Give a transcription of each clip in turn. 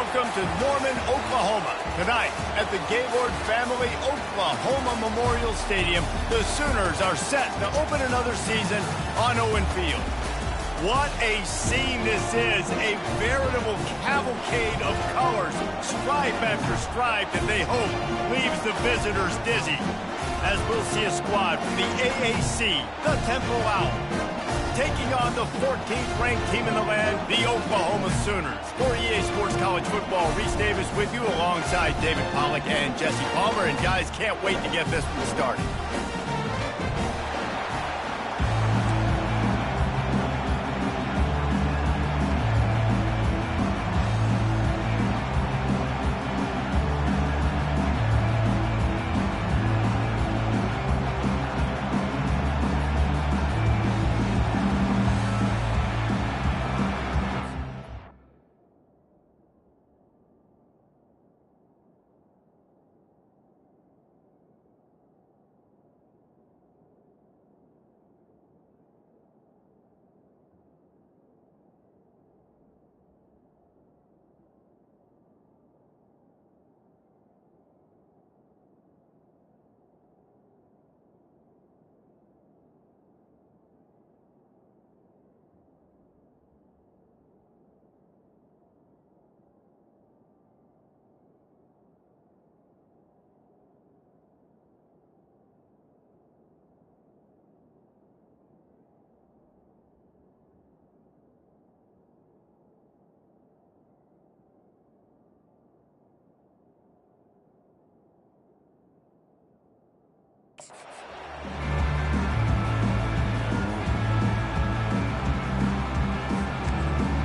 welcome to Norman, Oklahoma. Tonight, at the Gaylord Family Oklahoma Memorial Stadium, the Sooners are set to open another season on Owen Field. What a scene this is, a veritable cavalcade of colors, stripe after stripe that they hope leaves the visitors dizzy. As we'll see a squad from the AAC, the Temple Owls, taking on the 14th ranked team in the land, the Oklahoma Sooners. For EA Sports College Football, Reese Davis with you alongside David Pollack and Jesse Palmer. And guys, can't wait to get this one started.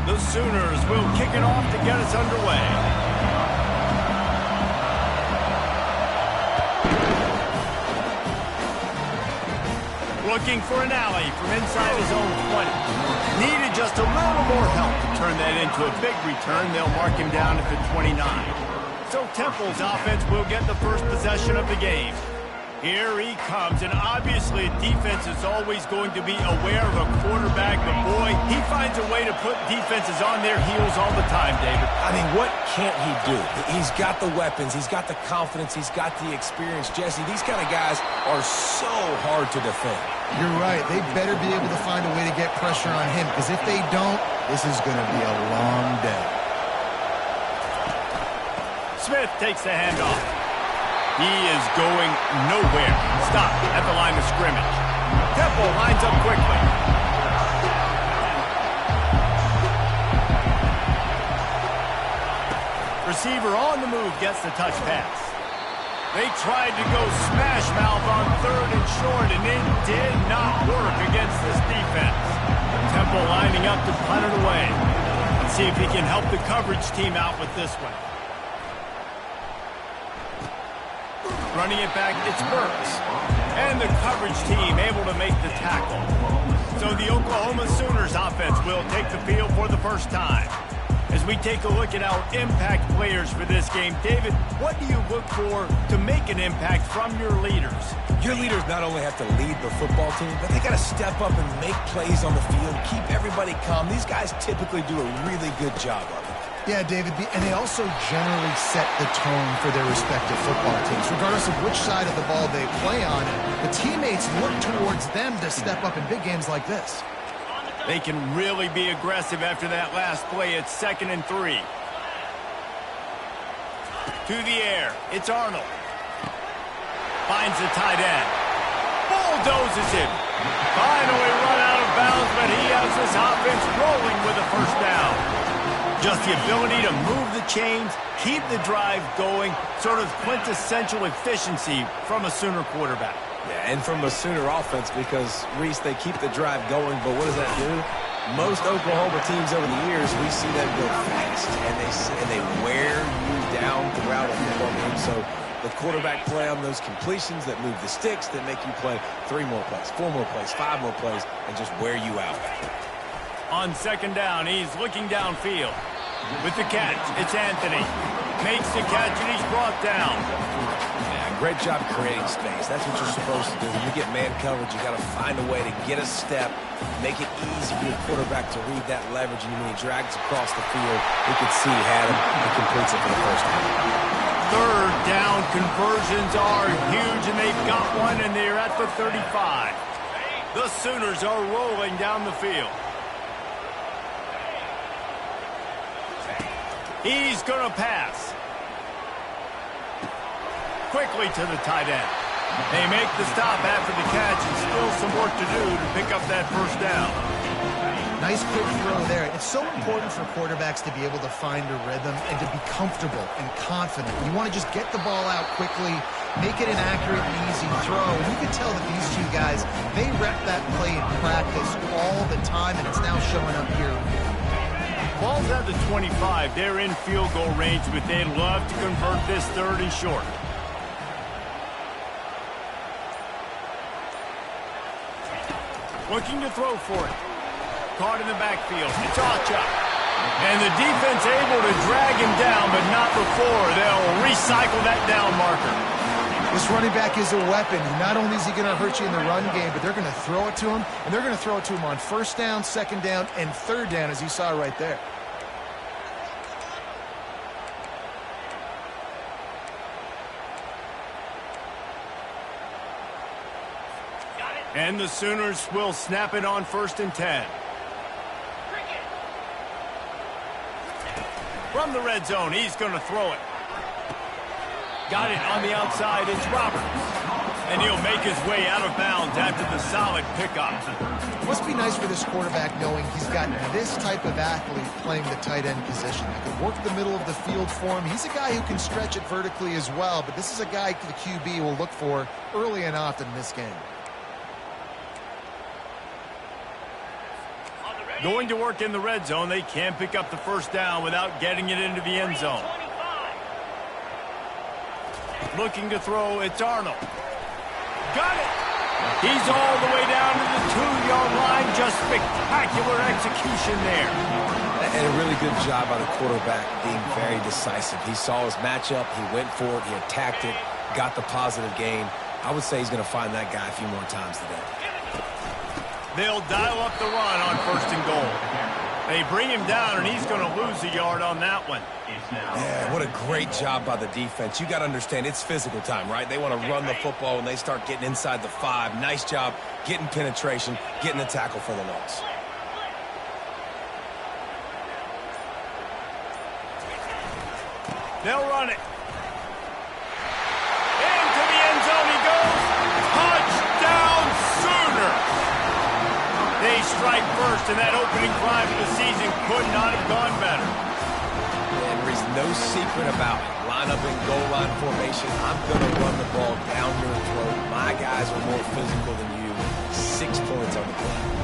The Sooners will kick it off to get us underway. Looking for an alley from inside his own 20. Needed just a little more help to turn that into a big return. They'll mark him down at the 29. So Temple's offense will get the first possession of the game. Here he comes, and obviously defense is always going to be aware of a quarterback, but boy, he finds a way to put defenses on their heels all the time, David. I mean, what can't he do? He's got the weapons, he's got the confidence, he's got the experience. Jesse, these kind of guys are so hard to defend. You're right. They better be able to find a way to get pressure on him, because if they don't, this is going to be a long day. Smith takes the handoff. He is going nowhere. Stop at the line of scrimmage. Temple lines up quickly. Receiver on the move gets the touch pass. They tried to go smash mouth on third and short, and it did not work against this defense. Temple lining up to punt it away. Let's see if he can help the coverage team out with this one. Running it back, it's Burks. And the coverage team able to make the tackle. So the Oklahoma Sooners offense will take the field for the first time. As we take a look at our impact players for this game, David, what do you look for to make an impact from your leaders? Your leaders not only have to lead the football team, but they got to step up and make plays on the field, keep everybody calm. These guys typically do a really good job of it. Yeah, David, and they also generally set the tone for their respective football teams. Regardless of which side of the ball they play on, the teammates look towards them to step up in big games like this. They can really be aggressive after that last play. It's 2nd and 3. To the air, it's Arnold. Finds the tight end. Bulldozes him. Finally run out of bounds, but he has this offense rolling with a first down. Just the ability to move the chains, keep the drive going, sort of quintessential efficiency from a Sooner quarterback. Yeah, and from a Sooner offense, because, Reese, they keep the drive going, but what does that do? Most Oklahoma teams over the years, we see them go fast, and they wear you down throughout a football game. So the quarterback play on those completions that move the sticks, that make you play 3 more plays, 4 more plays, 5 more plays, and just wear you out. On 2nd down, he's looking downfield. With the catch, it's Anthony. Makes the catch, and he's brought down. Yeah, Great job creating space. That's what you're supposed to do. When you get man coverage, you got to find a way to get a step, make it easy for your quarterback to read that leverage, and when he drags across the field, you can see he had him and completes it for the first time. Third down conversions are huge, and they've got one, and they're at the 35. The Sooners are rolling down the field. He's going to pass. Quickly to the tight end. They make the stop after the catch, and still some work to do to pick up that first down. Nice quick throw there. It's so important for quarterbacks to be able to find a rhythm and to be comfortable and confident. You want to just get the ball out quickly, make it an accurate and easy throw. And you can tell that these two guys, they rep that play in practice all the time, and it's now showing up here. Ball's at the 25. They're in field goal range, but they'd love to convert this third and short. Looking to throw for it. Caught in the backfield. It's Acha. And the defense able to drag him down, but not before. They'll recycle that down marker. This running back is a weapon. Not only is he going to hurt you in the run game, but they're going to throw it to him, and they're going to throw it to him on first down, second down, and third down, as you saw right there. And the Sooners will snap it on 1st and 10. From the red zone, he's going to throw it. Got it on the outside. It's Roberts. And he'll make his way out of bounds after the solid pickup. Must be nice for this quarterback knowing he's got this type of athlete playing the tight end position. That can work the middle of the field for him. He's a guy who can stretch it vertically as well, but this is a guy the QB will look for early and often in this game. Going to work in the red zone. They can't pick up the first down without getting it into the end zone. Looking to throw, it's Arnold. Got it! He's all the way down to the 2-yard line. Just spectacular execution there. And a really good job by the quarterback being very decisive. He saw his matchup, he went for it, he attacked it, got the positive gain. I would say he's going to find that guy a few more times today. They'll dial up the run on 1st and goal. They bring him down, and he's going to lose a yard on that one. Yeah, what a great job by the defense. You got to understand, it's physical time, right? They want to run the football when they start getting inside the 5. Nice job getting penetration, getting the tackle for the loss. They'll run it. Into the end zone he goes. Touchdown, Sooners! They strike first, and that opening drive of the season could not have gone better. And there is no secret about it. Line up in goal line formation. I'm going to run the ball down your throat. My guys are more physical than you. 6 points on the play.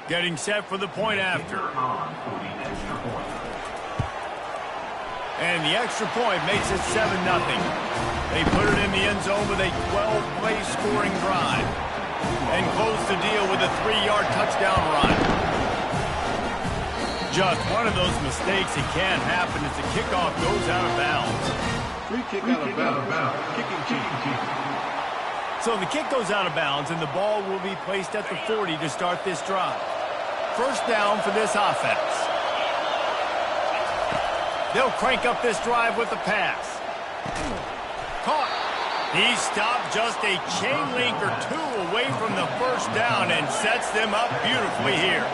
Getting set for the point after. And the extra point makes it 7-0. They put it in the end zone with a 12-play scoring drive. And close the deal with a 3-yard touchdown run. Just one of those mistakes that can't happen as the kickoff goes out of bounds. Free kick out of bounds. Kicking team. So the kick goes out of bounds, and the ball will be placed at the 40 to start this drive. First down for this offense. They'll crank up this drive with the pass. Caught. He stopped just a chain link or two away from the first down and sets them up beautifully here.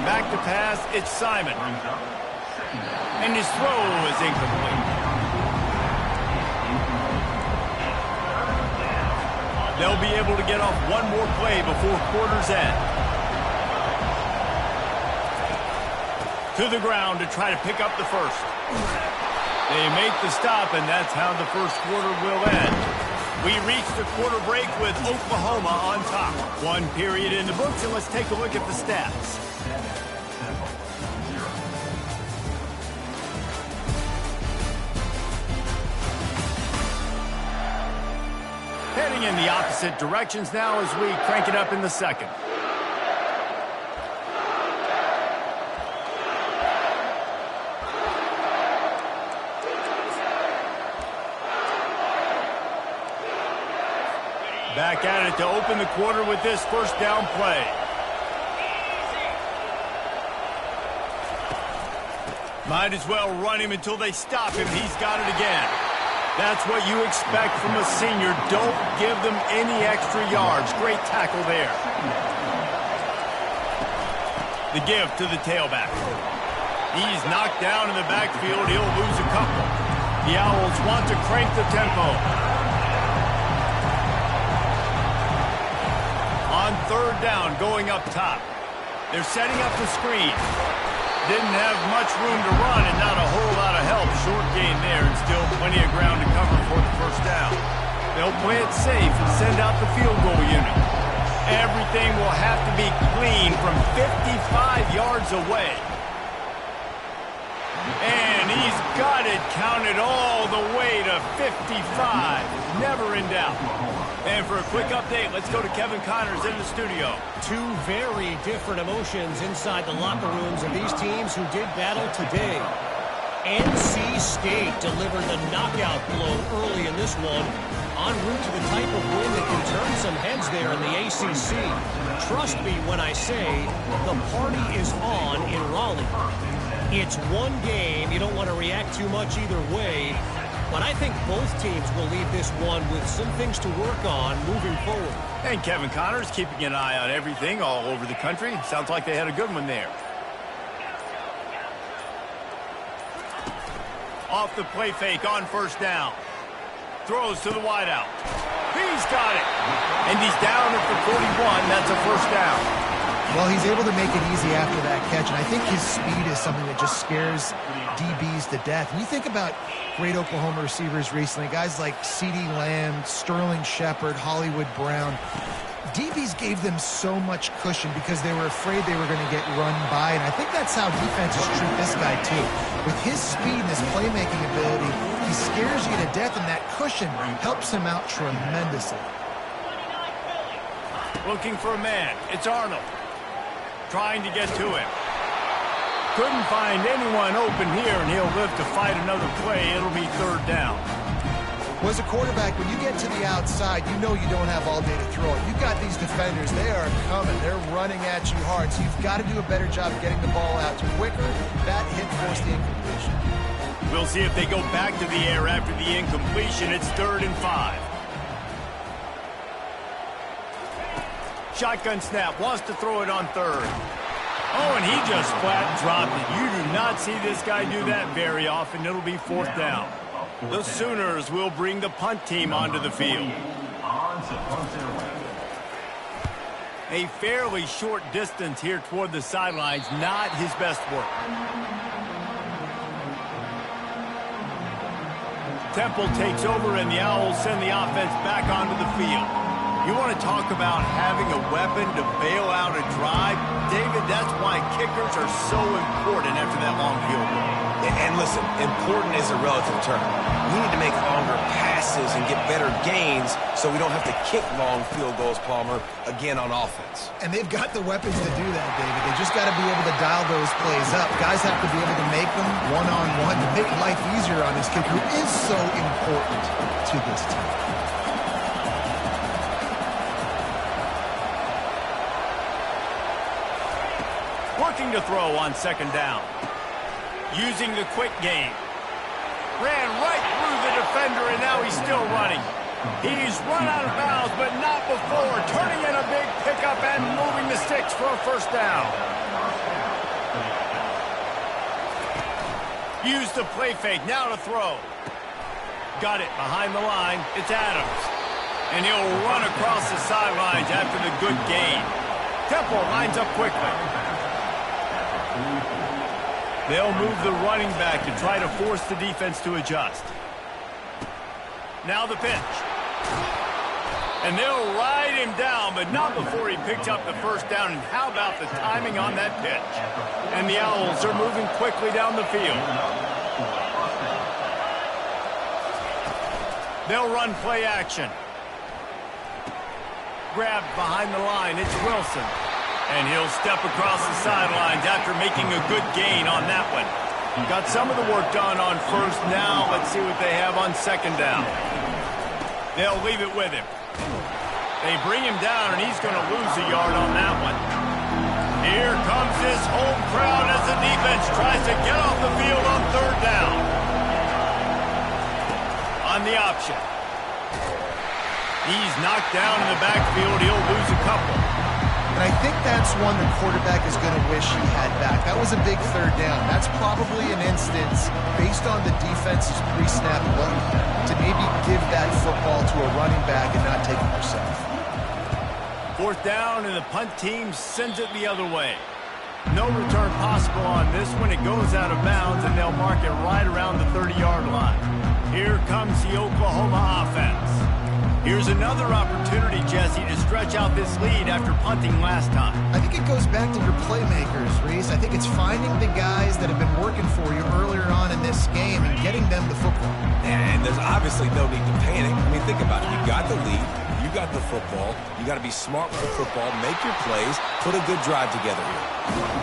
Back to pass, it's Simon. And his throw is incomplete. They'll be able to get off one more play before quarter's end. To the ground to try to pick up the first. They make the stop, and that's how the first quarter will end. We reach the quarter break with Oklahoma on top. One period in the books, and let's take a look at the stats. Heading in the opposite directions now as we crank it up in the second. Back at it to open the quarter with this first down play. Might as well run him until they stop him. He's got it again. That's what you expect from a senior. Don't give them any extra yards. Great tackle there. The give to the tailback. He's knocked down in the backfield. He'll lose a couple. The Owls want to crank the tempo. On third down, going up top. They're setting up the screen. Didn't have much room to run and not a whole lot of help. Short gain there and still plenty of ground to cover for the first down. They'll play it safe and send out the field goal unit. Everything will have to be clean from 55 yards away. And he's got it counted all the way to 55. Never in doubt. And for a quick update, let's go to Kevin Connors in the studio. Two very different emotions inside the locker rooms of these teams who did battle today. NC State delivered the knockout blow early in this one, en route to the type of win that can turn some heads there in the ACC. Trust me when I say the party is on in Raleigh. It's one game. You don't want to react too much either way. But I think both teams will leave this one with some things to work on moving forward. And Kevin Connors keeping an eye on everything all over the country. Sounds like they had a good one there. Off the play fake on first down. Throws to the wideout. He's got it. And he's down at the 41. That's a first down. Well, he's able to make it easy after that catch, and I think his speed is something that just scares DBs to death. When you think about great Oklahoma receivers recently, guys like CeeDee Lamb, Sterling Shepard, Hollywood Brown, DBs gave them so much cushion because they were afraid they were going to get run by, and I think that's how defenses treat this guy too. With his speed and his playmaking ability, he scares you to death, and that cushion helps him out tremendously. Looking for a man. It's Arnold. Trying to get to him. Couldn't find anyone open here, and he'll live to fight another play. It'll be third down. Well, as a quarterback, when you get to the outside, you know you don't have all day to throw it. You've got these defenders. They are coming. They're running at you hard, so you've got to do a better job getting the ball out quicker. That hit forced the incompletion. We'll see if they go back to the air after the incompletion. It's 3rd and 5. Shotgun snap, wants to throw it on third. Oh, and he just flat dropped it. You do not see this guy do that very often. It'll be 4th down. The Sooners will bring the punt team onto the field. A fairly short distance here toward the sidelines, not his best work. Temple takes over, and the Owls send the offense back onto the field. You want to talk about having a weapon to bail out a drive? David, that's why kickers are so important after that long field goal. And listen, important is a relative term. We need to make longer passes and get better gains so we don't have to kick long field goals, Palmer, again on offense. And they've got the weapons to do that, David. They just got to be able to dial those plays up. Guys have to be able to make them one-on-one to make life easier on this kicker, who is so important to this team. Working to throw on second down. Using the quick game. Ran right through the defender, and now he's still running. He's run out of bounds, but not before. Turning in a big pickup and moving the sticks for a first down. Use the play fake. Now to throw. Got it behind the line. It's Adams. And he'll run across the sidelines after the good gain. Temple lines up quickly. They'll move the running back to try to force the defense to adjust. Now the pitch. And they'll ride him down, but not before he picks up the first down. And how about the timing on that pitch? And the Owls are moving quickly down the field. They'll run play action. Grabbed behind the line. It's Wilson. And he'll step across the sidelines after making a good gain on that one. Got some of the work done on first. Now let's see what they have on second down. They'll leave it with him. They bring him down, and he's going to lose a yard on that one. Here comes this home crowd as the defense tries to get off the field on third down. On the option. He's knocked down in the backfield. He'll lose a couple. And I think that's one the quarterback is going to wish he had back. That was a big third down. That's probably an instance, based on the defense's pre-snap look, to maybe give that football to a running back and not take it yourself. Fourth down, and the punt team sends it the other way. No return possible on this one. It goes out of bounds, and they'll mark it right around the 30-yard line. Here comes the Oklahoma offense. Here's another opportunity, Jesse, to stretch out this lead after punting last time. I think it goes back to your playmakers, Reese. I think it's finding the guys that have been working for you earlier on in this game and getting them the football. And there's obviously no need to panic. I mean, think about it. You got the lead. You got the football. You got to be smart with the football. Make your plays. Put a good drive together here.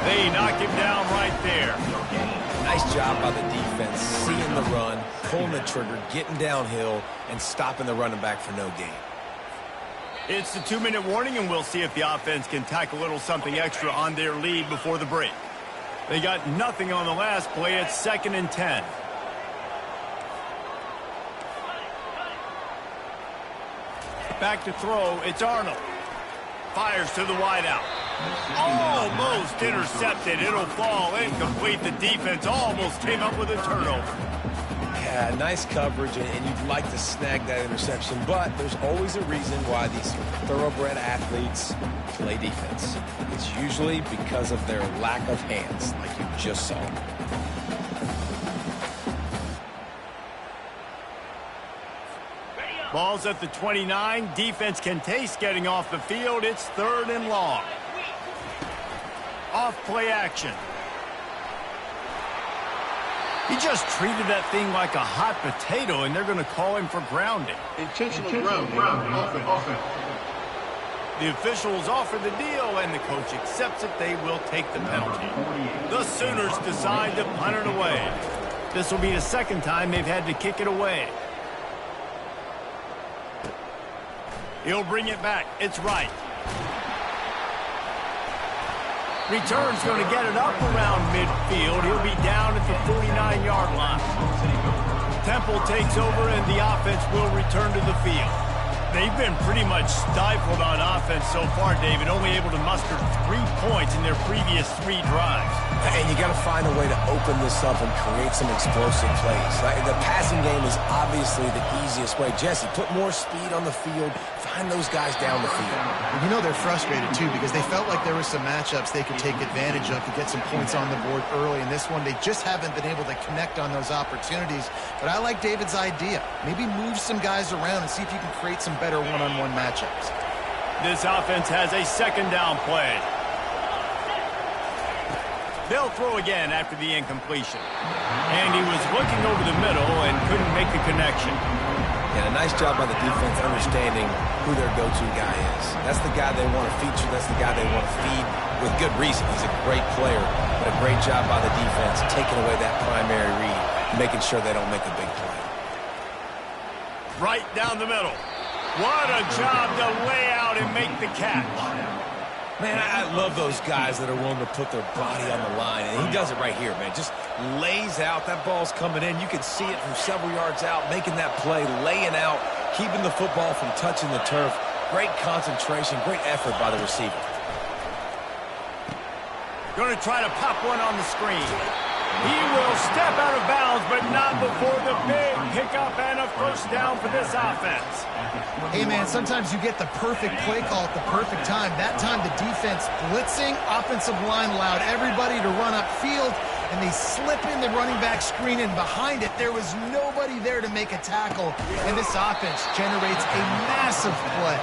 They knock him down right there. Nice job by the defense, seeing the run, pulling the trigger, getting downhill, and stopping the running back for no gain. It's the 2-minute warning, and we'll see if the offense can tack a little something extra on their lead before the break. They got nothing on the last play. It's 2nd and 10. Back to throw. It's Arnold. Fires to the wideout. Almost intercepted. It'll fall incomplete. The defense almost came up with a turnover. Yeah, nice coverage, and you'd like to snag that interception, but there's always a reason why these thoroughbred athletes play defense. It's usually because of their lack of hands, like you just saw. Ball's at the 29. Defense can taste getting off the field. It's 3rd and long. Off play action. He just treated that thing like a hot potato, and they're going to call him for grounding. Intentional grounding. Offense. The officials offer the deal, and the coach accepts it. They will take the penalty. The Sooners decide to punt it away. This will be the second time they've had to kick it away. He'll bring it back. It's right. Return's going to get it up around midfield. He'll be down at the 49-yard line. Temple takes over, and the offense will return to the field. They've been pretty much stifled on offense so far, David, only able to muster 3 points in their previous 3 drives. And you got to find a way to open this up and create some explosive plays. The passing game is obviously the easiest way. Jesse, put more speed on the field. Find those guys down the field. You know they're frustrated, too, because they felt like there were some matchups they could take advantage of to get some points on the board early. In this one, they just haven't been able to connect on those opportunities. But I like David's idea. Maybe move some guys around and see if you can create some better one-on-one matchups. This offense has a second down play. They'll throw again after the incompletion. And he was looking over the middle and couldn't make the connection. And a nice job by the defense understanding who their go-to guy is. That's the guy they want to feature. That's the guy they want to feed with good reason. He's a great player, but a great job by the defense taking away that primary read, making sure they don't make a big play. Right down the middle. What a job to lay out and make the catch. Man, I love those guys that are willing to put their body on the line, and he does it right here, man. Just lays out. That ball's coming in. You can see it from several yards out, making that play, laying out, keeping the football from touching the turf. Great concentration, great effort by the receiver. Going to try to pop one on the screen. He will step out of bounds, but not before the big pickup and a first down for this offense. Hey, man, sometimes you get the perfect play call at the perfect time. That time the defense blitzing, offensive line allowed everybody to run upfield, and they slip in the running back screen, and behind it there was nobody there to make a tackle, and this offense generates a massive play.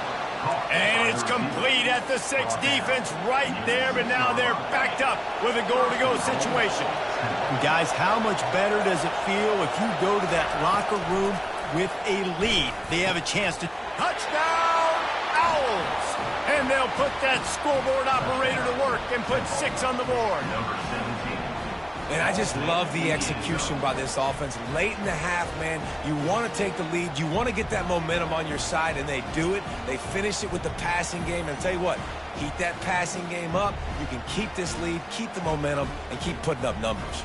And it's complete at the 6. Defense right there, but now they're backed up with a goal-to-go situation. And guys, how much better does it feel if you go to that locker room with a lead? They have a chance to touchdown Owls! And they'll put that scoreboard operator to work and put 6 on the board. And I just love the execution by this offense. Late in the half, man, you want to take the lead. You want to get that momentum on your side, and they do it. They finish it with the passing game. And I'll tell you what, keep that passing game up. You can keep this lead, keep the momentum, and keep putting up numbers.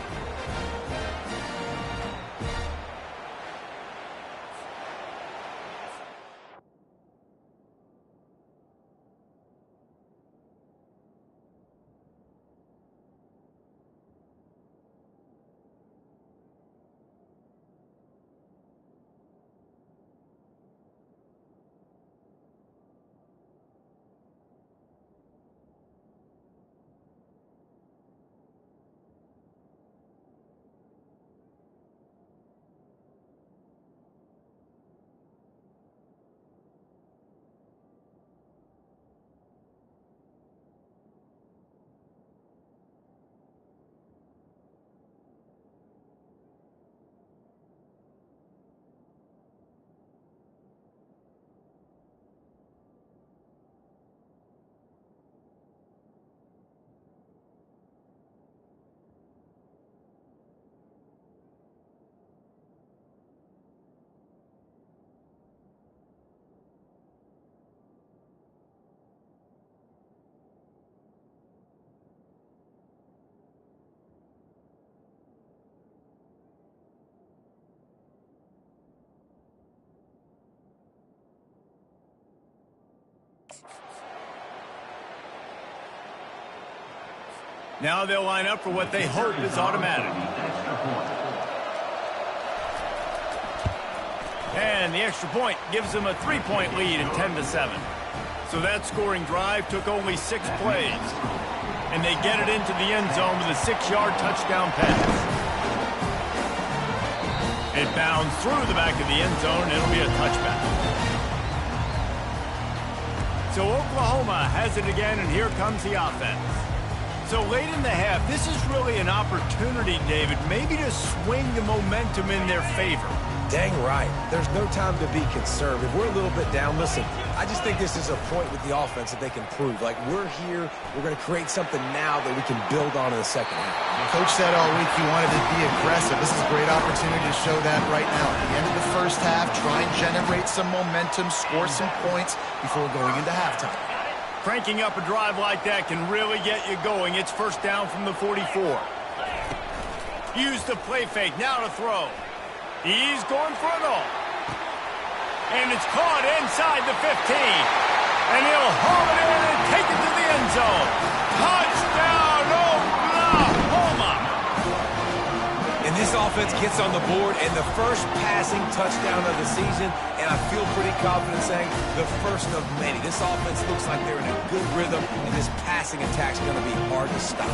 Now they'll line up for what they hope is automatic. And the extra point gives them a 3-point lead in 10-7. So that scoring drive took only 6 plays. And they get it into the end zone with a 6-yard touchdown pass. It bounds through the back of the end zone, and it'll be a touchback. So Oklahoma has it again, and here comes the offense. So late in the half, this is really an opportunity, David, maybe to swing the momentum in their favor. Dang right. There's no time to be concerned. If we're a little bit down, listen, I just think this is a point with the offense that they can prove. Like, we're here, we're going to create something now that we can build on in the second half. Coach said all week he wanted to be aggressive. This is a great opportunity to show that right now. At the end of the first half, try and generate some momentum, score some points before going into halftime. Cranking up a drive like that can really get you going. It's first down from the 44. Use the play fake, now to throw. He's going for it all. And it's caught inside the 15. And he'll haul it in and take it to the end zone. Touchdown, Oklahoma! And this offense gets on the board, and the first passing touchdown of the season, and I feel pretty confident saying the first of many. This offense looks like they're in a good rhythm, and this passing attack's going to be hard to stop.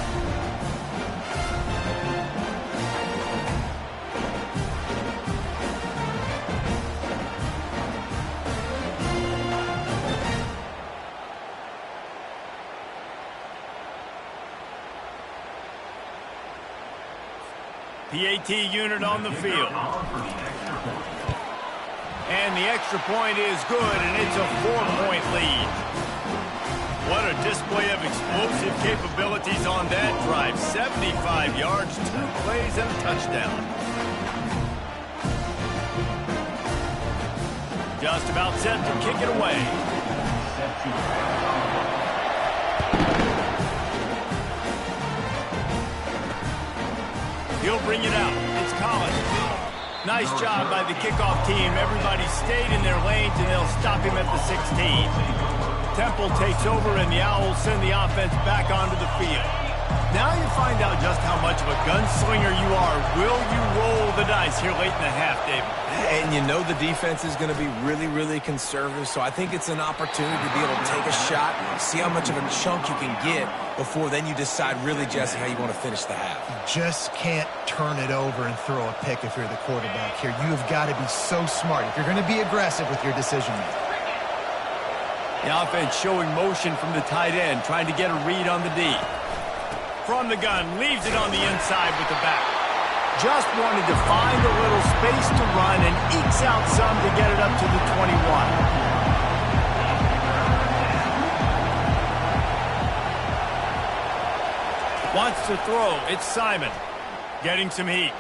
PAT unit on the field. And the extra point is good, and it's a 4-point lead. What a display of explosive capabilities on that drive. 75 yards, 2 plays, and a touchdown. Just about set to kick it away. He'll bring it out. It's Collins. Nice job by the kickoff team. Everybody stayed in their lanes, and they'll stop him at the 16. Temple takes over, and the Owls send the offense back onto the field. Now you find out just how much of a gunslinger you are. Will you roll the dice here late in the half, David? And you know the defense is going to be really, really conservative, so I think it's an opportunity to be able to take a shot, see how much of a chunk you can get before then you decide really, Jesse, how you want to finish the half. You just can't turn it over and throw a pick if you're the quarterback here. You have got to be so smart if you're going to be aggressive with your decision-making. The offense showing motion from the tight end, trying to get a read on the D. From the gun, leaves it on the inside with the back. Just wanted to find a little space to run and ekes out some to get it up to the 21. Wants to throw. It's Simon. Getting some heat.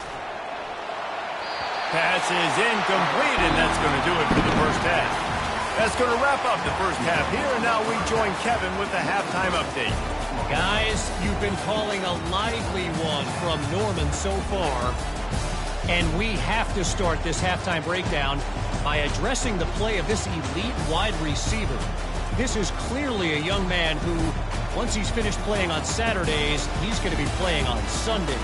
Pass is incomplete, and that's going to do it for the first half. That's going to wrap up the first half here, and now we join Kevin with the halftime update. Guys, you've been calling a lively one from Norman so far, and we have to start this halftime breakdown by addressing the play of this elite wide receiver. This is clearly a young man who, once he's finished playing on Saturdays, he's going to be playing on Sundays.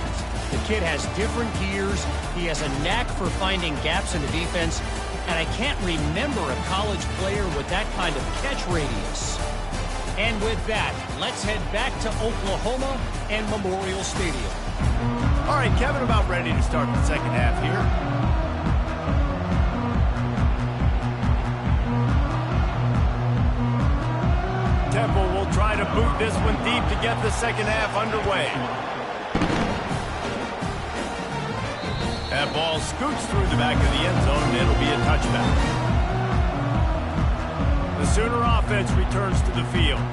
The kid has different gears. He has a knack for finding gaps in the defense, and I can't remember a college player with that kind of catch radius. And with that, let's head back to Oklahoma and Memorial Stadium. All right, Kevin, about ready to start the second half here. Temple will try to boot this one deep to get the second half underway. That ball scoots through the back of the end zone, and it'll be a touchback. The Sooner offense returns to the field.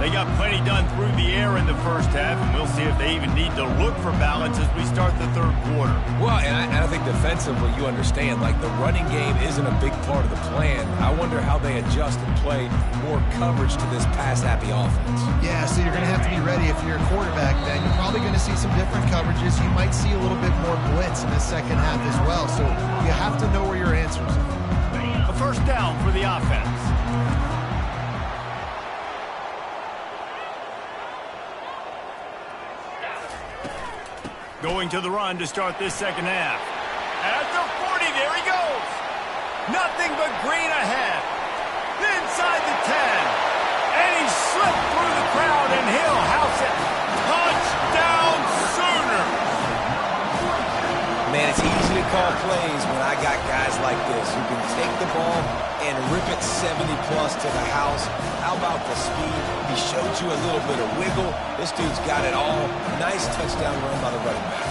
They got plenty done through the air in the first half, and we'll see if they even need to look for balance as we start the third quarter. Well, and I think defensively, you understand, like the running game isn't a big part of the plan. I wonder how they adjust and play more coverage to this pass-happy offense. Yeah, so you're going to have to be ready if you're a quarterback then. You're probably going to see some different coverages. You might see a little bit more blitz in the second half as well, so you have to know where your answers are. A first down for the offense. Going to the run to start this second half. At the 40, there he goes. Nothing but green ahead. Inside the 10. And he slipped through the crowd, and he'll house it. Touchdown, Sooners. Man, it's easy to call plays when I got guys like this who can take the ball and rip it 70-plus to the house. How about the speed? He showed you a little bit of wiggle. This dude's got it all. Nice touchdown run by the running back.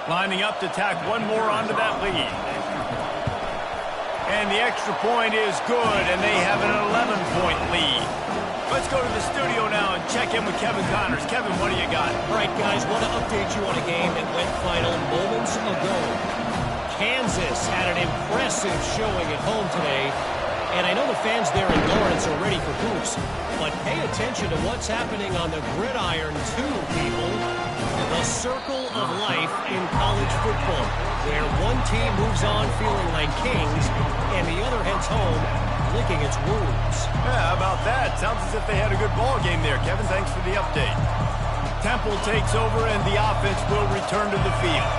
Lining up to tack one more onto that lead. And the extra point is good, and they have an 11-point lead. Let's go to the studio now and check in with Kevin Connors. Kevin, what do you got? All right, guys, want to update you on a game that went final moments ago. Kansas had an impressive showing at home today, and I know the fans there in Lawrence are ready for hoops, but pay attention to what's happening on the gridiron too, people. The circle of life in college football, where one team moves on feeling like kings, and the other heads home licking its wounds. Yeah, how about that? Sounds as if they had a good ball game there, Kevin. Thanks for the update. Temple takes over, and the offense will return to the field.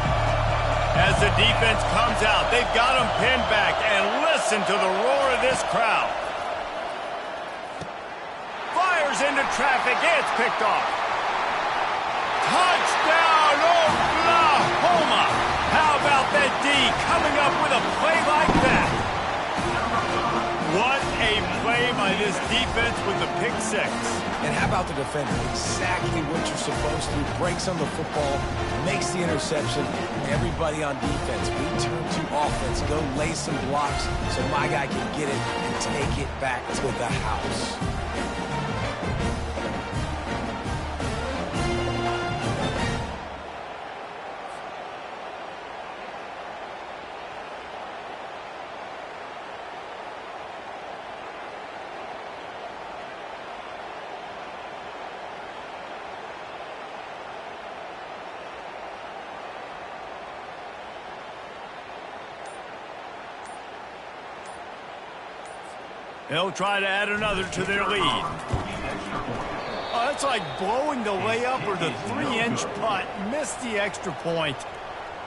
As the defense comes out, they've got them pinned back, and listen to the roar of this crowd. Fires into traffic. It's picked off. Touchdown, Oklahoma! How about that D coming up with a play like that? away by this defense with the pick six. And how about the defender? Exactly what you're supposed to do. Breaks on the football, makes the interception. Everybody on defense, return to offense. Go lay some blocks so my guy can get it and take it back to the house. They'll try to add another to their lead. Oh, that's like blowing the layup or the 3-inch putt. Missed the extra point.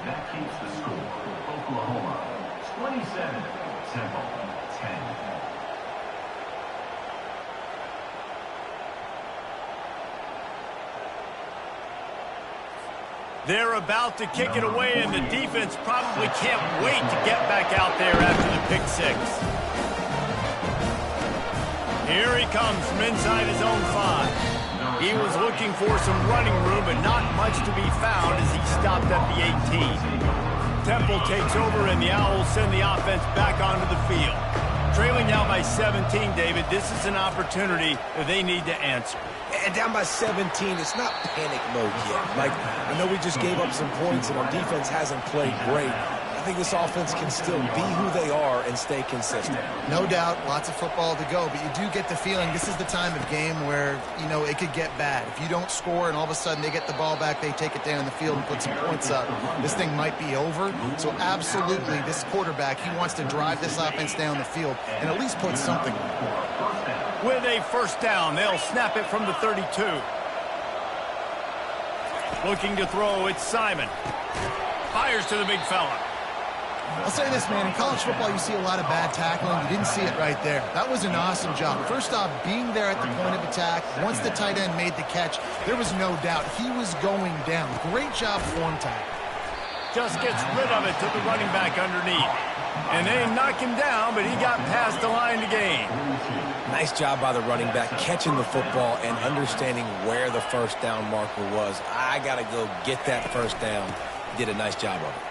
That keeps the score. Oklahoma 27, Temple 10. They're about to kick it away, and the defense probably can't wait to get back out there after the pick six. Here he comes from inside his own 5. He was looking for some running room, but not much to be found as he stopped at the 18. Temple takes over, and the Owls send the offense back onto the field. Trailing now by 17, David, this is an opportunity that they need to answer. And down by 17, it's not panic mode yet. Like, I know we just gave up some points, and our defense hasn't played great. I think this offense can still be who they are and stay consistent. No doubt, lots of football to go, but you do get the feeling this is the time of game where, you know, it could get bad. If you don't score and all of a sudden they get the ball back, they take it down in the field and put some points up, this thing might be over. So absolutely, this quarterback, he wants to drive this offense down the field and at least put something on. With a first down, they'll snap it from the 32. Looking to throw, it's Simon. Fires to the big fella. I'll say this, man, in college football you see a lot of bad tackling. You didn't see it right there. That was an awesome job. First off, being there at the point of attack, once the tight end made the catch, there was no doubt he was going down. Great job form tackle. Just gets rid of it to the running back underneath. And they knock him down, but he got past the line to gain. Nice job by the running back, catching the football and understanding where the first down marker was. I got to go get that first down. He did a nice job of it.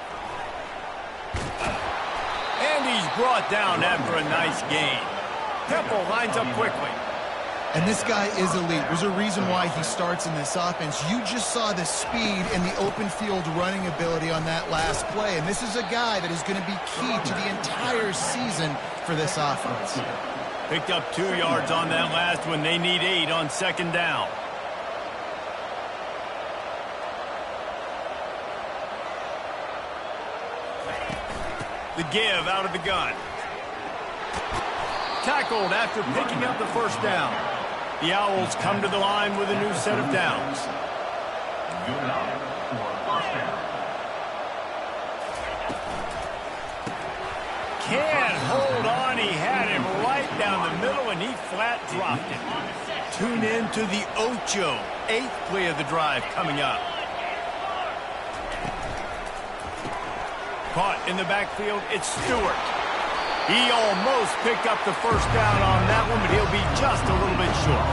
And he's brought down after a nice gain. Temple lines up quickly. And this guy is elite. There's a reason why he starts in this offense. You just saw the speed and the open field running ability on that last play. And this is a guy that is going to be key to the entire season for this offense. Picked up 2 yards on that last one. They need 8 on second down. The give out of the gun. Tackled after picking up the first down. The Owls come to the line with a new set of downs. Good enough for first down. Can't hold on. He had him right down the middle, and he flat dropped it. Tune in to the Ocho. 8th play of the drive coming up. Caught in the backfield, it's Stewart. He almost picked up the first down on that one, but he'll be just a little bit short.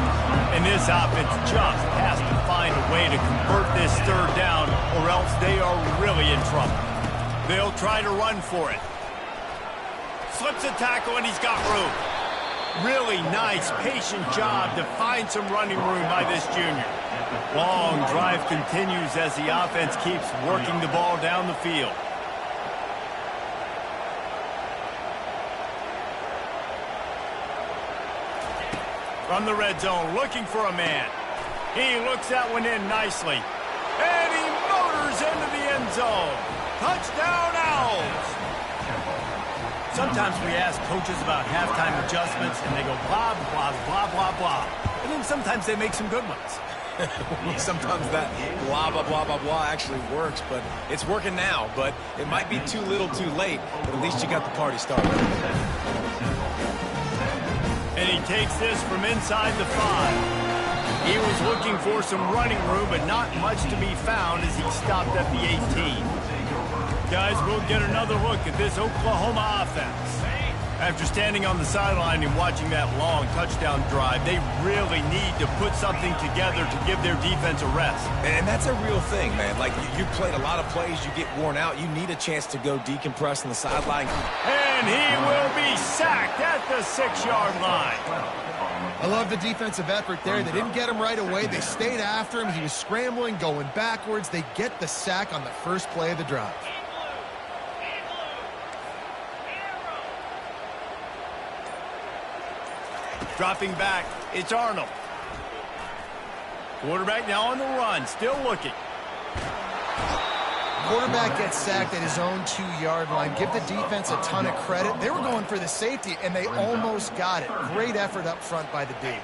And this offense just has to find a way to convert this third down, or else they are really in trouble. They'll try to run for it. Slips a tackle, and he's got room. Really nice, patient job to find some running room by this junior. Long drive continues as the offense keeps working the ball down the field. From the red zone, looking for a man. He looks that one in nicely. And he motors into the end zone. Touchdown, Owls! Sometimes we ask coaches about halftime adjustments, and they go blah, blah, blah, blah, blah. And then sometimes they make some good ones. Sometimes that blah, blah, blah, blah, blah actually works, but it's working now. But it might be too little too late, but at least you got the party started. And he takes this from inside the 5. He was looking for some running room, but not much to be found as he stopped at the 18. Guys, we'll get another look at this Oklahoma offense. After standing on the sideline and watching that long touchdown drive, they really need to put something together to give their defense a rest. And that's a real thing, man. Like, you played a lot of plays, you get worn out, you need a chance to go decompress on the sideline. And he will be sacked at the 6-yard line. I love the defensive effort there. They didn't get him right away. They stayed after him. He was scrambling, going backwards. They get the sack on the first play of the drive. Dropping back, it's Arnold. Quarterback now on the run, still looking. Quarterback gets sacked at his own 2-yard line. Give the defense a ton of credit. They were going for the safety, and they almost got it. Great effort up front by the D.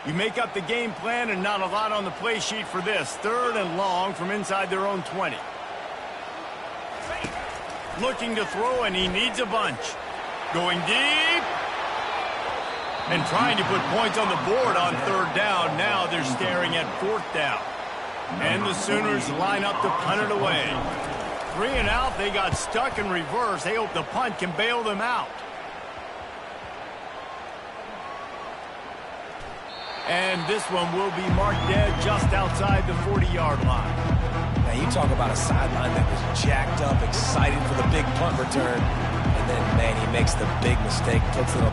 You make up the game plan and not a lot on the play sheet for this. 3rd and long from inside their own 20. Looking to throw, and he needs a bunch. Going deep. And trying to put points on the board on 3rd down. Now they're staring at 4th down. And the Sooners line up to punt it away. 3 and out, they got stuck in reverse. They hope the punt can bail them out. And this one will be marked dead just outside the 40-yard line. Now, you talk about a sideline that was jacked up, excited for the big punt return. And then, man, he makes the big mistake, puts it on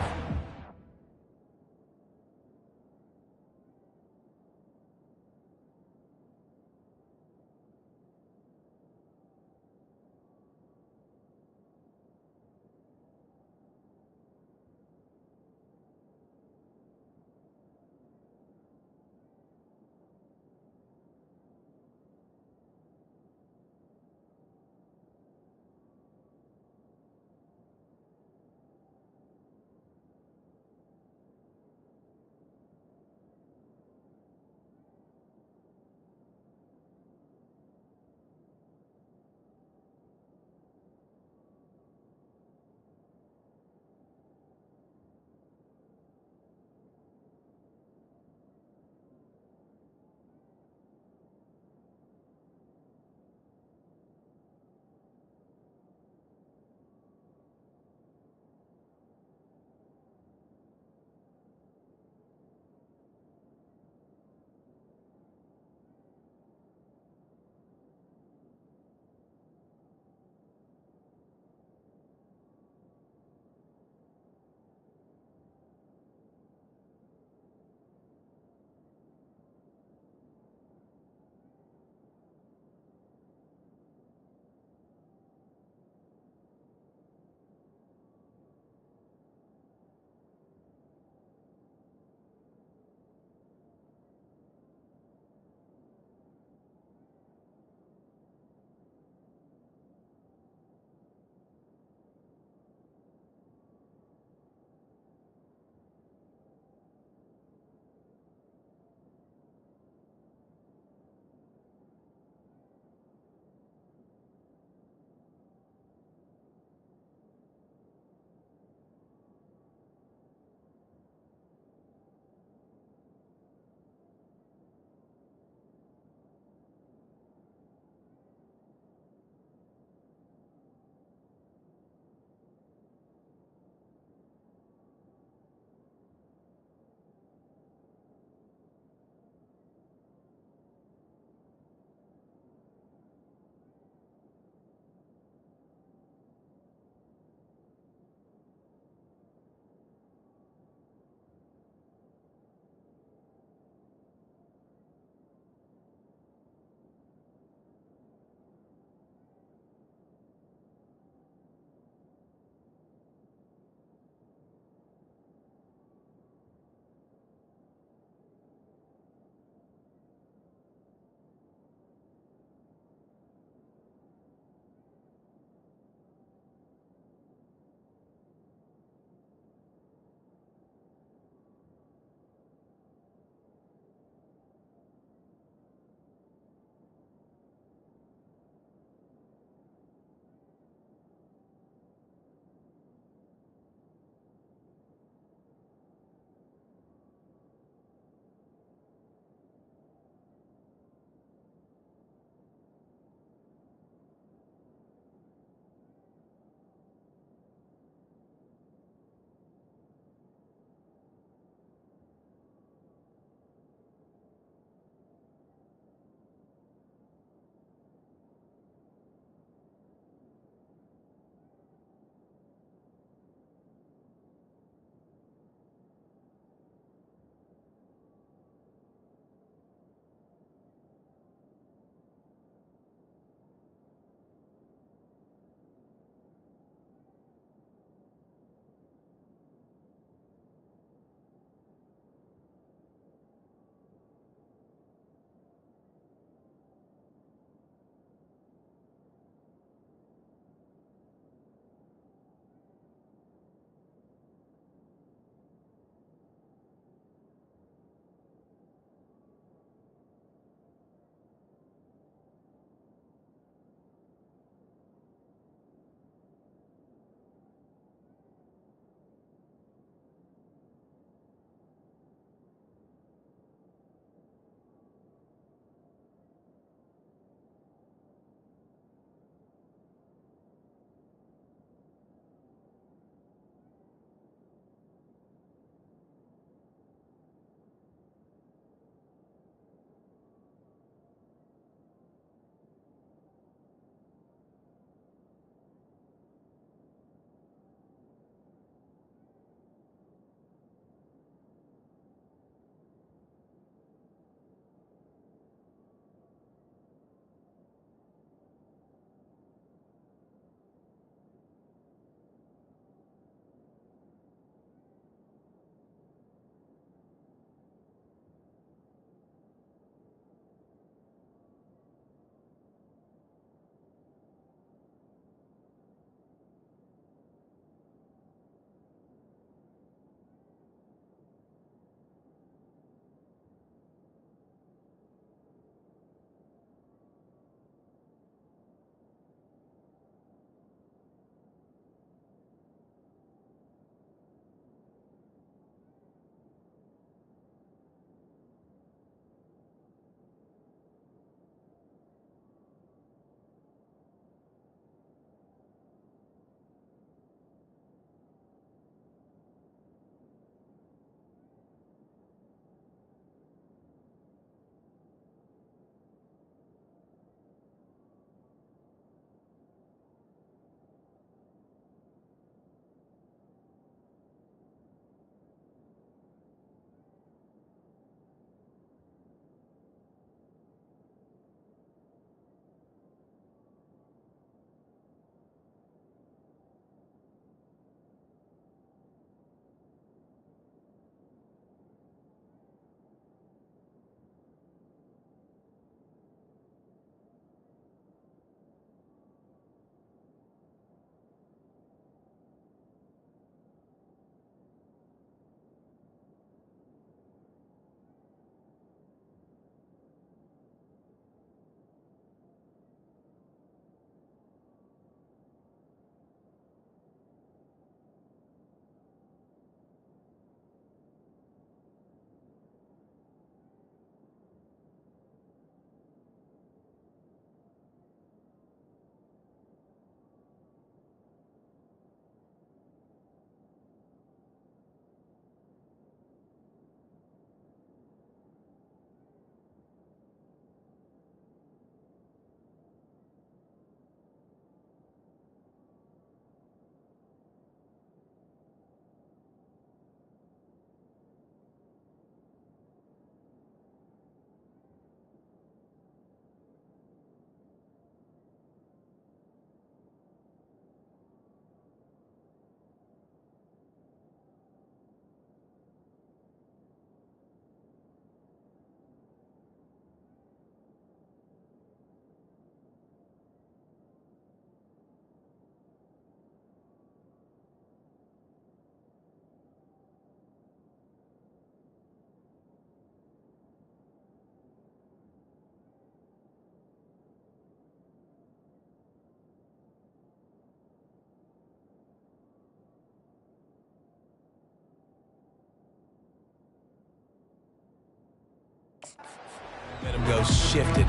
Let him go shifted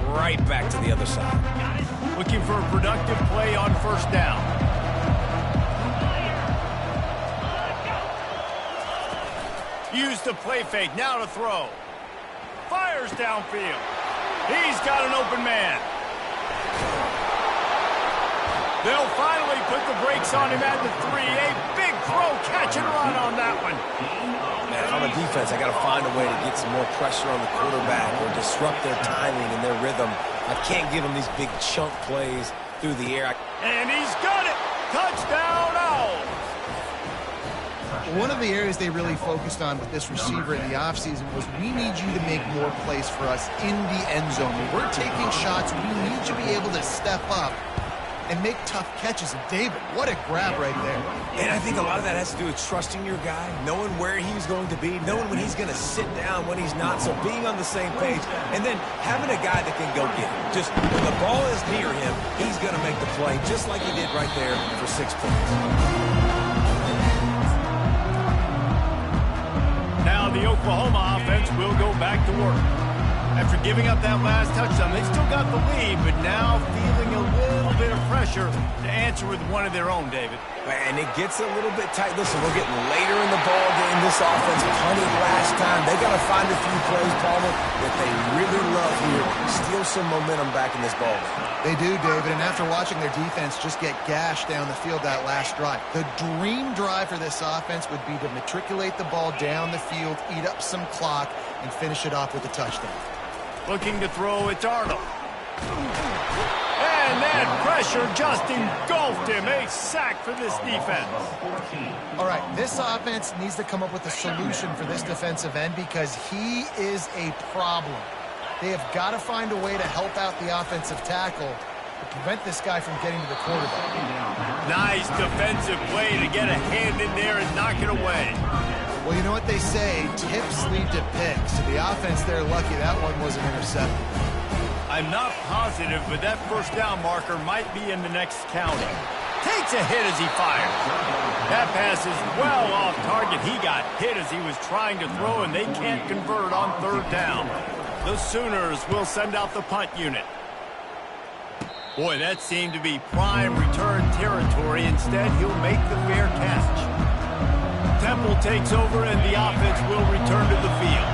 right back to the other side. Looking for a productive play on first down. Use the play fake, now to throw. Fires downfield. He's got an open man. They'll finally put the brakes on him at the 3. A big throw, catch and run on that one. Man, if I'm a defense, I got to find a way to get some more pressure on the quarterback or disrupt their timing and their rhythm. I can't give them these big chunk plays through the air. And he's got it. Touchdown, Owls. One of the areas they really focused on with this receiver in the offseason was we need you to make more plays for us in the end zone. When we're taking shots, we need you to be able to step up and make tough catches. And David, what a grab right there. And I think a lot of that has to do with trusting your guy, knowing where he's going to be, knowing when he's going to sit down, when he's not, so being on the same page, and then having a guy that can go get it. Just when the ball is near him, he's going to make the play, just like he did right there for 6 points. Now the Oklahoma offense will go back to work. After giving up that last touchdown, they still got the lead, but now feeling a little bit of pressure to answer with one of their own, David. And it gets a little bit tight. Listen, we're getting later in the ball game. This offense punted last time. They got to find a few plays, Palmer, that they really love here. Steal some momentum back in this ball game. They do, David, and after watching their defense just get gashed down the field that last drive, the dream drive for this offense would be to matriculate the ball down the field, eat up some clock, and finish it off with a touchdown. Looking to throw, it's Arnold. And that pressure just engulfed him. A sack for this defense. All right, this offense needs to come up with a solution for this defensive end because he is a problem. They have got to find a way to help out the offensive tackle to prevent this guy from getting to the quarterback. Nice defensive play to get a hand in there and knock it away. Well, you know what they say, tips lead to picks. So the offense, they're lucky that one wasn't intercepted. I'm not positive, but that first down marker might be in the next county. Takes a hit as he fires. That pass is well off target. He got hit as he was trying to throw, and they can't convert on third down. The Sooners will send out the punt unit. Boy, that seemed to be prime return territory. Instead, he'll make the fair catch. Temple takes over, and the offense will return to the field.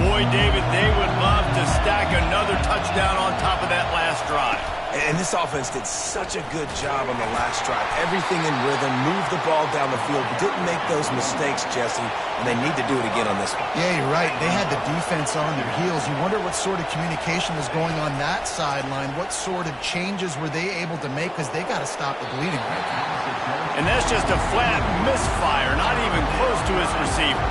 Boy, David, they would love to stack another touchdown on top of that last drive. And this offense did such a good job on the last drive. Everything in rhythm, moved the ball down the field, didn't make those mistakes, Jesse, and they need to do it again on this one. Yeah, you're right. They had the defense on their heels. You wonder what sort of communication was going on that sideline. What sort of changes were they able to make because they got to stop the bleeding right now. And that's just a flat misfire, not even close to his receiver.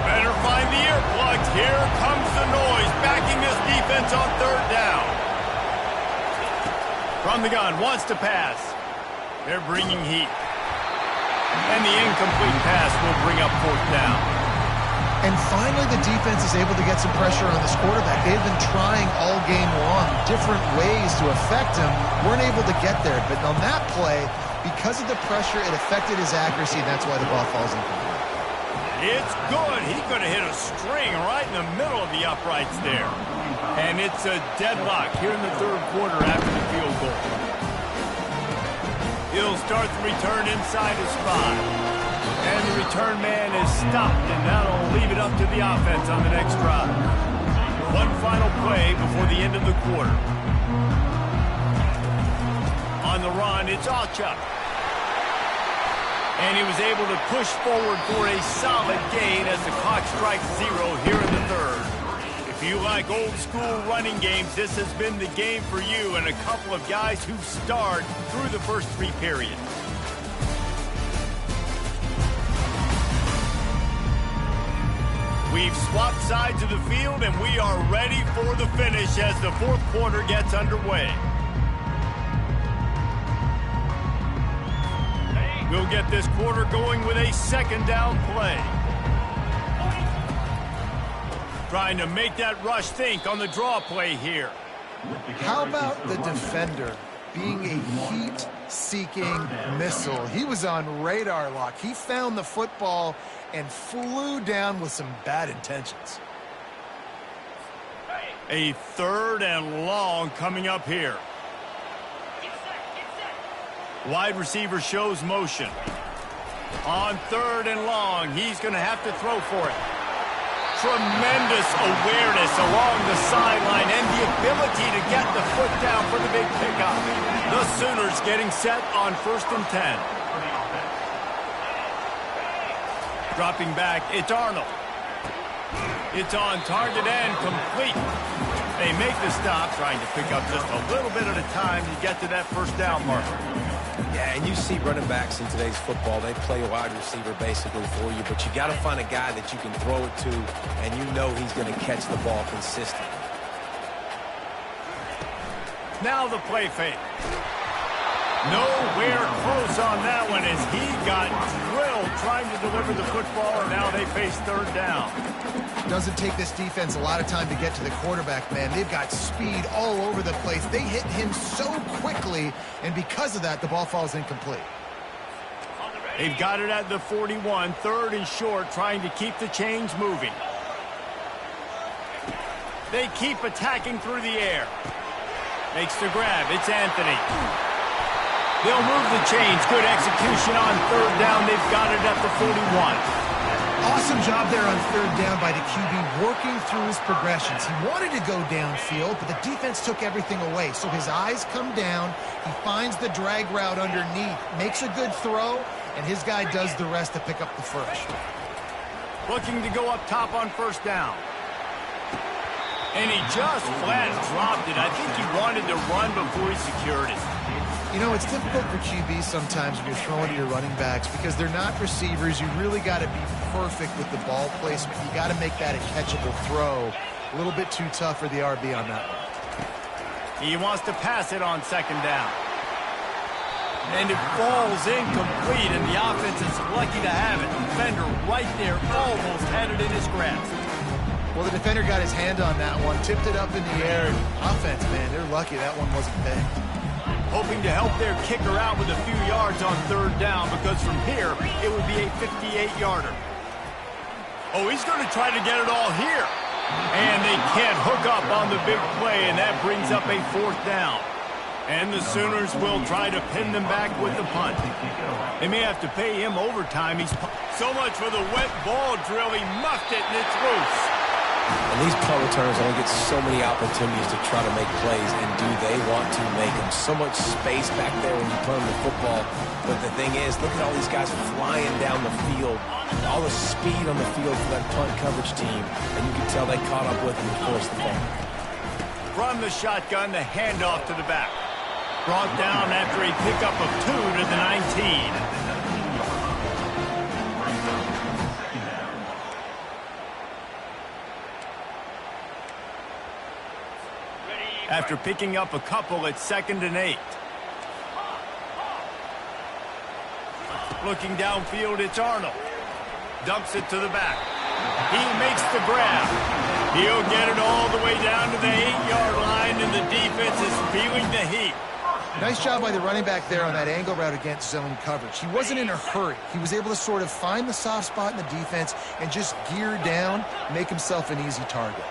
Better find the earplugs. Here comes the noise, backing this defense on third down. From the gun, wants to pass. They're bringing heat. And the incomplete pass will bring up fourth down. And finally, the defense is able to get some pressure on this quarterback. They've been trying all game long different ways to affect him. Weren't able to get there. But on that play, because of the pressure, it affected his accuracy, and that's why the ball falls incomplete. It's good. He could have hit a string right in the middle of the uprights there. And it's a deadlock here in the third quarter after the field goal. He'll start the return inside his 5. And the return man is stopped, and that'll leave it up to the offense on the next drive. One final play before the end of the quarter. On the run, it's Alchuk. And he was able to push forward for a solid gain as the clock strikes 0 here in the third. If you like old school running games, this has been the game for you and a couple of guys who starred through the first 3 periods. We've swapped sides of the field and we are ready for the finish as the fourth quarter gets underway. We'll get this quarter going with a second down play. Trying to make that rush think on the draw play here. How about the defender being a heat-seeking missile? He was on radar lock. He found the football and flew down with some bad intentions. A 3rd and long coming up here. Wide receiver shows motion. On 3rd and long, he's going to have to throw for it. Tremendous awareness along the sideline and the ability to get the foot down for the big pickup. The Sooners getting set on 1st and 10. Dropping back, it's Arnold. It's on target and complete. They make the stop, trying to pick up just a little bit at a time to get to that 1st down marker. Yeah, and you see running backs in today's football, they play a wide receiver basically for you, but you got to find a guy that you can throw it to, and you know he's going to catch the ball consistently. Now the play fake. Nowhere close on that one as he got drilled trying to deliver the football, and now they face 3rd down. Doesn't take this defense a lot of time to get to the quarterback, man. They've got speed all over the place. They hit him so quickly, and because of that, the ball falls incomplete. They've got it at the 41, 3rd and short, trying to keep the chains moving. They keep attacking through the air. Makes the grab. It's Anthony. They'll move the chains. Good execution on 3rd down. They've got it at the 41. Awesome job there on 3rd down by the QB, working through his progressions. He wanted to go downfield, but the defense took everything away. So his eyes come down. He finds the drag route underneath, makes a good throw, and his guy does the rest to pick up the 1st. Looking to go up top on 1st down. And he just flat dropped it. I think he wanted to run before he secured it. You know, it's difficult for QBs sometimes when you're throwing to your running backs because they're not receivers. You really got to be perfect with the ball placement. You got to make that a catchable throw. A little bit too tough for the RB on that one. He wants to pass it on 2nd down. And it falls incomplete, and the offense is lucky to have it. Defender right there almost had it in his grasp. Well, the defender got his hand on that one, tipped it up in the air. Offense, man, they're lucky that one wasn't pegged. Hoping to help their kicker out with a few yards on 3rd down because from here, it would be a 58-yarder. Oh, he's going to try to get it all here. And they can't hook up on the big play, and that brings up a 4th down. And the Sooners will try to pin them back with the punt. They may have to pay him overtime. He's so much for the wet ball drill. He muffed it, and it's loose. And these punt returners only get so many opportunities to try to make plays, and do they want to make them? So much space back there when you punt the football. But the thing is, look at all these guys flying down the field, all the speed on the field for that punt coverage team, and you can tell they caught up with them and forced the ball. From the shotgun, the handoff to the back. Brought down after a pickup of 2 to the 19. After picking up a couple at 2nd and 8. Looking downfield, it's Arnold. Dumps it to the back. He makes the grab. He'll get it all the way down to the 8-yard line, and the defense is feeling the heat. Nice job by the running back there on that angle route against zone coverage. He wasn't in a hurry. He was able to sort of find the soft spot in the defense and just gear down, make himself an easy target.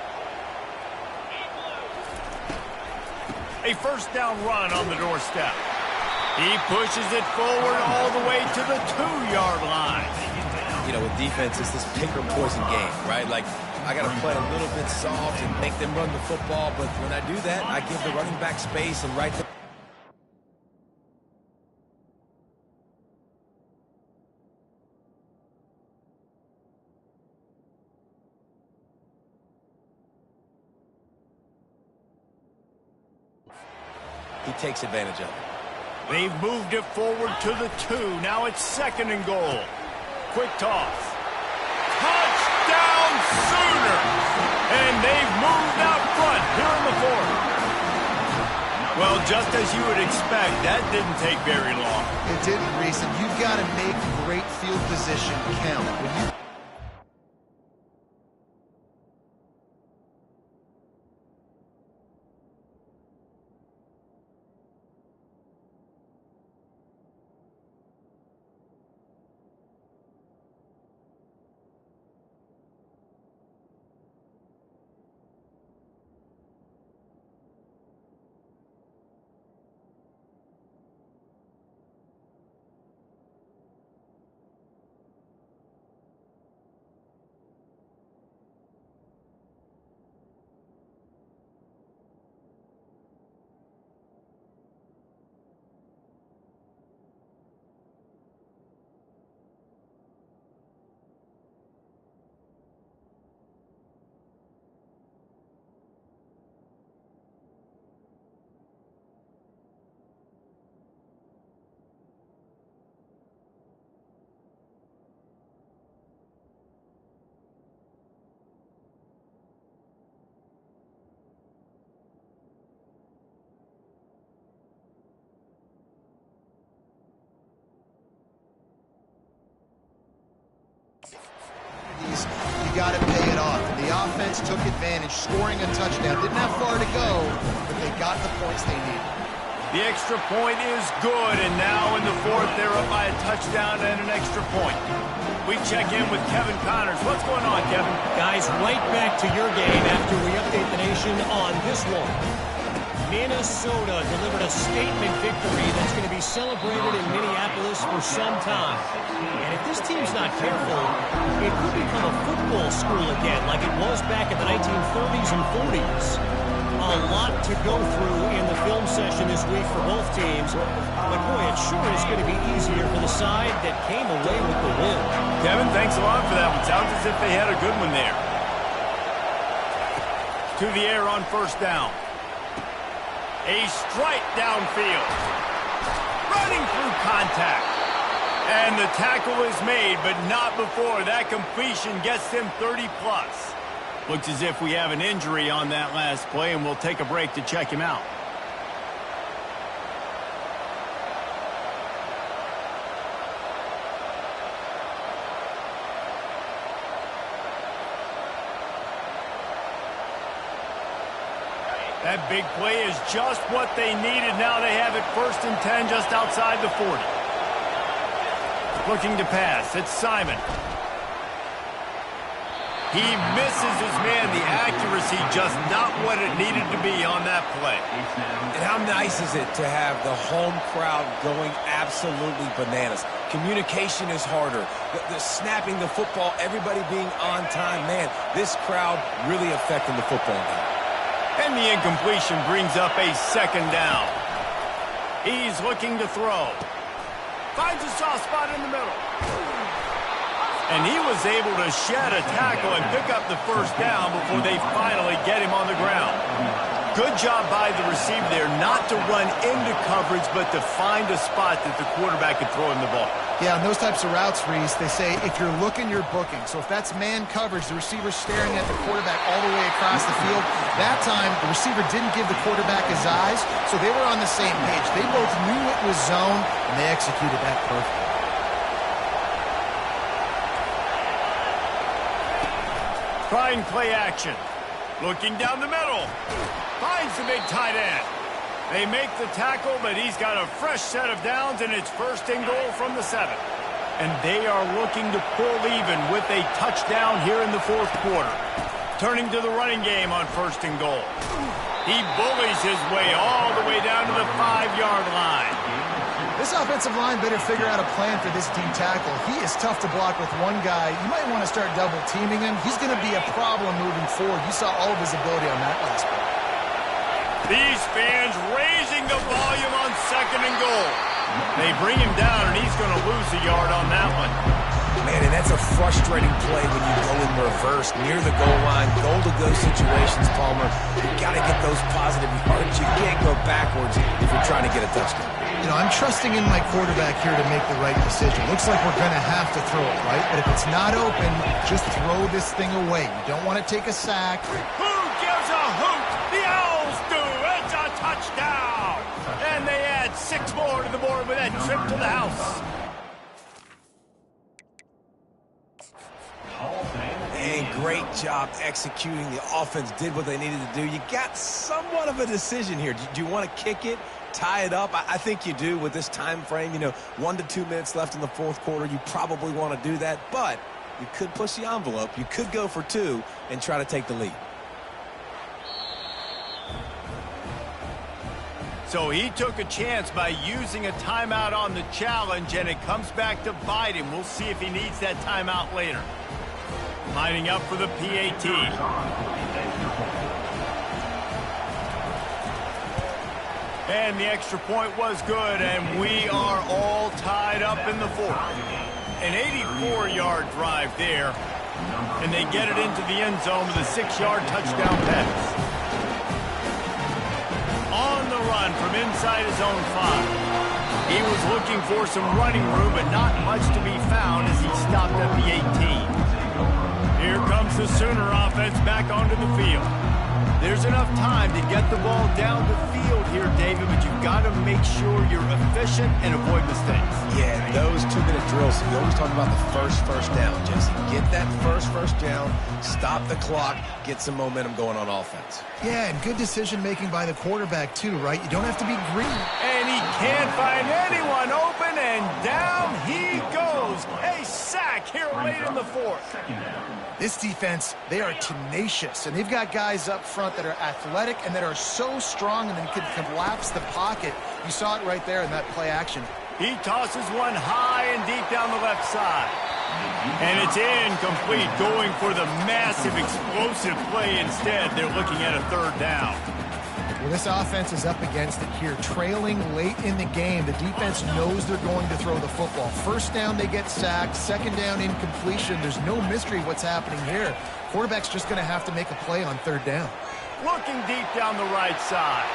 A 1st down run on the doorstep. He pushes it forward all the way to the 2-yard line. You know, with defense, it's this pick or poison game, right? Like, I got to play a little bit soft and make them run the football, but when I do that, I give the running back space and right there. He takes advantage of it. They've moved it forward to the 2. Now it's 2nd and goal. Quick toss. Touchdown Sooners! And they've moved out front here in the 4th. Well, just as you would expect, that didn't take very long. It didn't, Reese, and you've got to make great field position count. When you You got to pay it off. And the offense took advantage, scoring a touchdown. Didn't have far to go, but they got the points they needed. The extra point is good, and now in the fourth, they're up by a touchdown and an extra point. We check in with Kevin Connors. What's going on, Kevin? Guys, right back to your game after we update the nation on this one. Minnesota delivered a statement victory that's going to be celebrated in Minneapolis for some time. And if this team's not careful, it could become a football school again like it was back in the 1930s and 40s. A lot to go through in the film session this week for both teams. But boy, it sure is going to be easier for the side that came away with the win. Kevin, thanks a lot for that one. Sounds as if they had a good one there. To the air on first down. A strike downfield. Running through contact. And the tackle is made, but not before that completion gets them 30-plus. Looks as if we have an injury on that last play, and we'll take a break to check him out. That big play is just what they needed. Now they have it 1st and 10 just outside the 40. Looking to pass. It's Simon. He misses his man. The accuracy just not what it needed to be on that play. And how nice is it to have the home crowd going absolutely bananas? Communication is harder. The snapping the football, everybody being on time. Man, this crowd really affecting the football game. And the incompletion brings up a 2nd down. He's looking to throw. Finds a soft spot in the middle. And he was able to shed a tackle and pick up the 1st down before they finally get him on the ground. Good job by the receiver there not to run into coverage, but to find a spot that the quarterback could throw him the ball. Yeah, on those types of routes, Reese, they say if you're looking, you're booking. So if that's man coverage, the receiver's staring at the quarterback all the way across the field. That time, the receiver didn't give the quarterback his eyes, so they were on the same page. They both knew it was zone, and they executed that perfectly. Trying play action. Looking down the middle. Finds the big tight end. They make the tackle, but he's got a fresh set of downs, and it's 1st and goal from the 7. And they are looking to pull even with a touchdown here in the 4th quarter. Turning to the running game on 1st and goal. He bullies his way all the way down to the 5-yard line. This offensive line better figure out a plan for this D tackle. He is tough to block with one guy. You might want to start double teaming him. He's going to be a problem moving forward. You saw all of his ability on that last play. These fans raising the volume on 2nd and goal. They bring him down, and he's going to lose a yard on that one. Man, and that's a frustrating play when you go in reverse near the goal line. Goal-to-go situations, Palmer. You got to get those positive yards. You can't go backwards if you're trying to get a touchdown. You know, I'm trusting in my quarterback here to make the right decision. Looks like we're going to have to throw it, right? But if it's not open, just throw this thing away. You don't want to take a sack. Who gives a hoot? The Owls do. It's a touchdown. And they add 6 more to the board with that trip to the house. And great job executing. The offense did what they needed to do. You got somewhat of a decision here. Do you want to kick it, tie it up? I think you do with this time frame. You know, 1 to 2 minutes left in the 4th quarter. You probably want to do that, but you could push the envelope. You could go for 2 and try to take the lead. So he took a chance by using a timeout on the challenge, and it comes back to bite him. We'll see if he needs that timeout later. Lining up for the PAT. And the extra point was good, and we are all tied up in the 4th. An 84-yard drive there, and they get it into the end zone with a 6-yard touchdown pass. On the run from inside his own 5. He was looking for some running room, but not much to be found as he stopped at the 18. Here comes the Sooner offense back onto the field. There's enough time to get the ball down the field here, David, but you've got to make sure you're efficient and avoid mistakes. Yeah, those 2-minute drills, you always talk about the first down, Jesse. Get that first down, stop the clock, get some momentum going on offense. Yeah, and good decision-making by the quarterback, too, right? You don't have to be greedy. And he can't find anyone open, and down he goes. A sack here late in the fourth. This defense, they are tenacious, and they've got guys up front that are athletic and that are so strong and then can collapse the pocket. You saw it right there in that play action. He tosses one high and deep down the left side. And it's incomplete, going for the massive explosive play instead. They're looking at a third down. Well, this offense is up against it here. Trailing late in the game, the defense knows they're going to throw the football. First down, they get sacked. Second down, incompletion. There's no mystery what's happening here. Quarterback's just going to have to make a play on third down. Looking deep down the right side.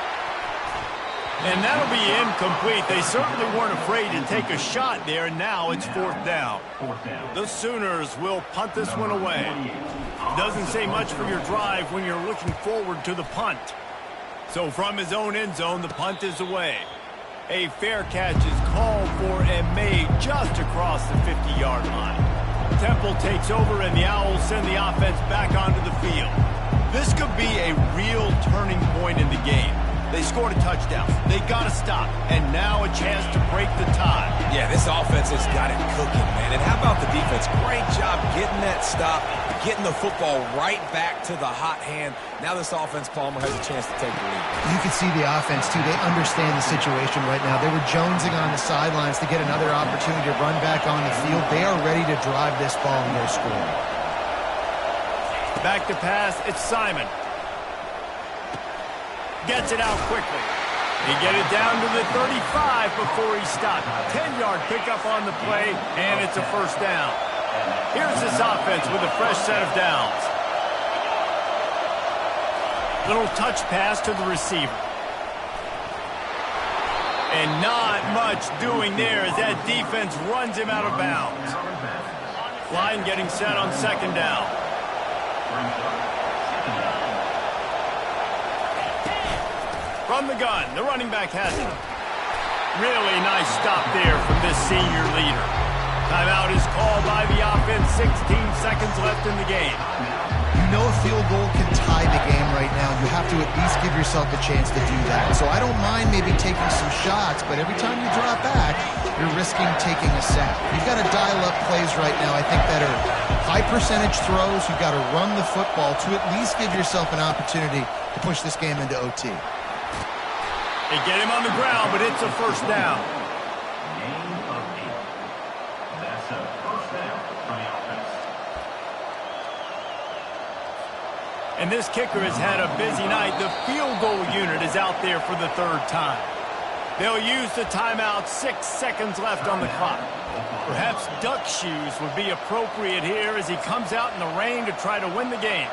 And that'll be incomplete. They certainly weren't afraid to take a shot there, and now it's fourth down. The Sooners will punt this one away. Doesn't say much for your drive when you're looking forward to the punt. So from his own end zone, the punt is away. A fair catch is called for and made just across the 50-yard line. Temple takes over, and the Owls send the offense back onto the field. This could be a real turning point in the game. They scored a touchdown. They got to stop. And now a chance to break the tie. Yeah, this offense has got it cooking, man. And how about the defense? Great job getting that stop, getting the football right back to the hot hand. Now this offense, Palmer, has a chance to take the lead. You can see the offense, too. They understand the situation right now. They were jonesing on the sidelines to get another opportunity to run back on the field. They are ready to drive this ball and go score. Back to pass. It's Simon. Gets it out quickly. He get it down to the 35 before he stopped. 10-yard pickup on the play, and it's a first down. Here's this offense with a fresh set of downs. Little touch pass to the receiver. And not much doing there as that defense runs him out of bounds. Line getting set on second down. From the gun, the running back has it. Really nice stop there from this senior leader. Timeout is called by the offense. 16 seconds left in the game. You know a field goal can tie the game right now. You have to at least give yourself a chance to do that. So I don't mind maybe taking some shots, but every time you drop back, you're risking taking a sack. You've got to dial up plays right now, I think, that are high percentage throws. You've got to run the football to at least give yourself an opportunity to push this game into OT. They get him on the ground, but it's a first down. Gain of 8. That's a first down for the offense. And this kicker has had a busy night. The field goal unit is out there for the third time. They'll use the timeout. 6 seconds left on the clock. Perhaps duck shoes would be appropriate here as he comes out in the rain to try to win the game.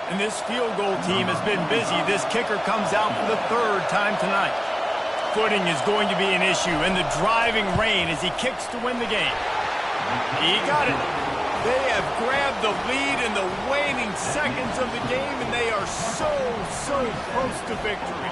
And this field goal team has been busy. This kicker comes out for the third time tonight. Footing is going to be an issue in the driving rain as he kicks to win the game. He got it. They have grabbed the lead in the waning seconds of the game, and they are so close to victory.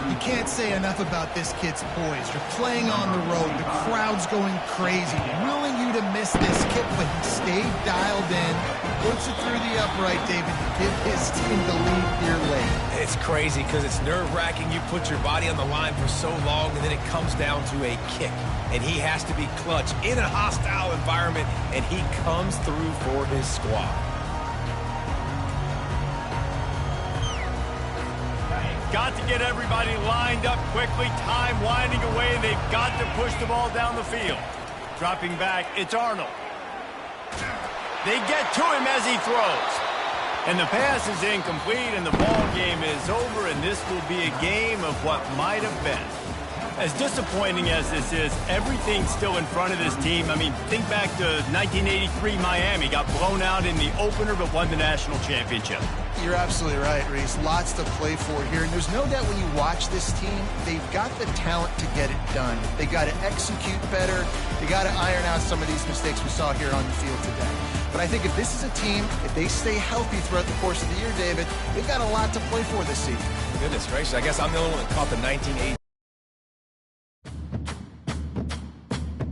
You can't say enough about this kid's poise. You're playing on the road. The crowd's going crazy, willing you to miss this kick, but he stayed dialed in, puts it through the upright, David, to give his team the lead here late. It's crazy because it's nerve-wracking. You put your body on the line for so long, and then it comes down to a kick. And he has to be clutch in a hostile environment, and he comes through for his squad. Got to get everybody lined up quickly. Time winding away, and they've got to push the ball down the field. Dropping back, it's Arnold. They get to him as he throws. And the pass is incomplete, and the ball game is over, and this will be a game of what might have been. As disappointing as this is, everything's still in front of this team. I mean, think back to 1983 Miami. Got blown out in the opener, but won the national championship. You're absolutely right, Reese. Lots to play for here. And there's no doubt when you watch this team, they've got the talent to get it done. They got to execute better. They got to iron out some of these mistakes we saw here on the field today. But I think if this is a team, if they stay healthy throughout the course of the year, David, they've got a lot to play for this season. Goodness gracious, I guess I'm the only one that caught the 1980.